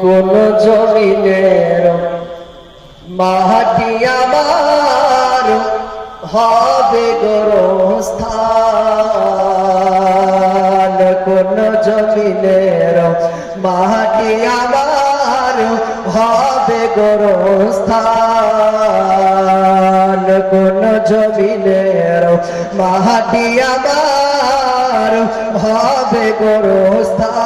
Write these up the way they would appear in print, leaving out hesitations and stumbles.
কোন জমিনের মাটি আমার হবে গোরস্থান, কোন জমিনের মাটি আমার হবে গোরস্থান, কোন জমিনের মাটি আমার হবে গোরস্থান।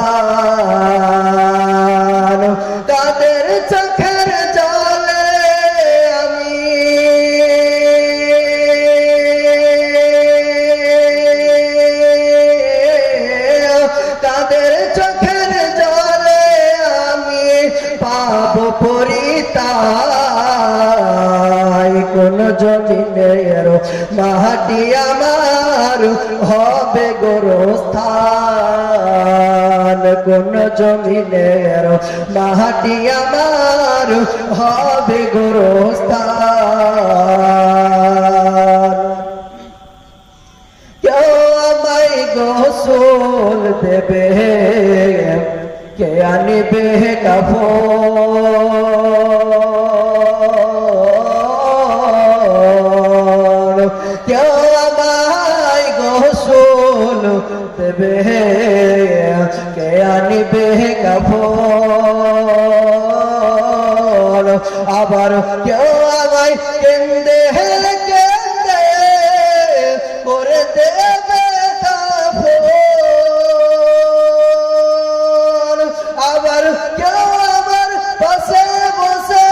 তাদের চোখের জলে আমি তাদের চোখের জলে আমি পাব পরিতাই, কোন জমিনের মাটি আমার হবে গোরস্থান, কোন জমিনের মাটি আমার হবে গোরস্থান। কেউ আমায় গোসল দেবে, কে আনিবে কাফন, কেউ আমায় গোসল দেবে, কে আনিবে কাফন। আবার কেউ আমায় কেন্দে কেন্দে করে দেবে কাফন। আবার কেউ আমার পাশে বসে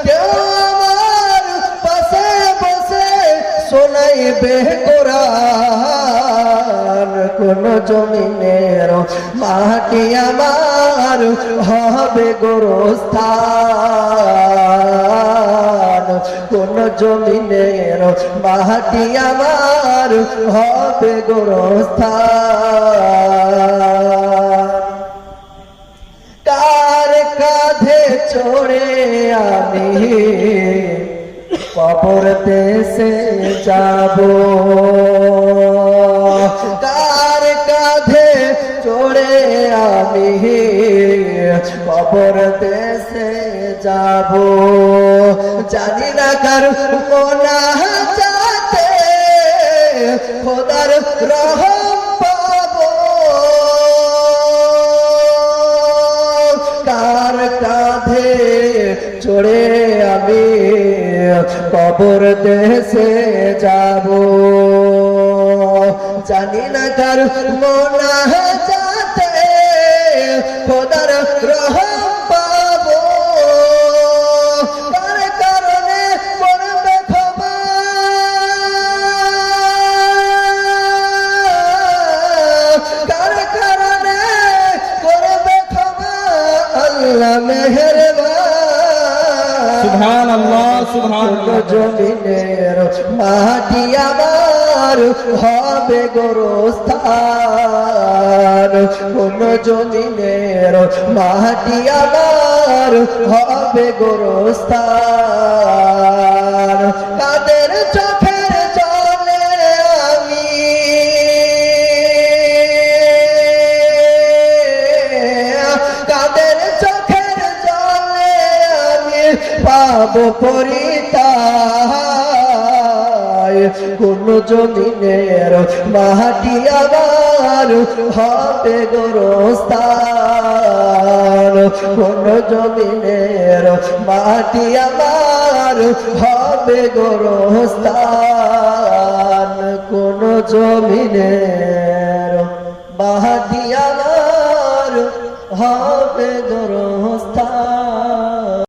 কেউ আমার পাশে বসে শোনাইবে কোরআন, কোন জমিনের মাটি আমার হবে গোরস্থান, কোন জমিনের মাটি আমার হবে গোরস্থান। কার কাঁধে চড়ে আমি কবর দেশে যাব, কার কাঁধে চড়ে আমি কবর দেশে যাব। জানি না কার মোনাজাতে খোদার রহম পাব, কার কাঁধে চড়ে আমি কবর দেশে যাব। জানি না কার মোনাজাতে খোদার রহম পাব, কার কারণে করবে ক্ষমা, কার কারণে করবে ক্ষমা আল্লাহ মেহেরবান। সুবহানাল্লাহ সুবহানাল্লাহ। জমিনের মাটি আমার হবে গোরস্থান, কোন জমিনের মাটি আমার হবে গোরস্থান। কাদের চোখের জলে আমি কাদের চোখের জলে আমি পাব পরিতাই, কোন জমিনের মাটি আমার হবে গোরস্থান, কোন জমিনের মাটি আমার হবে গোরস্থান, কোন জমিনের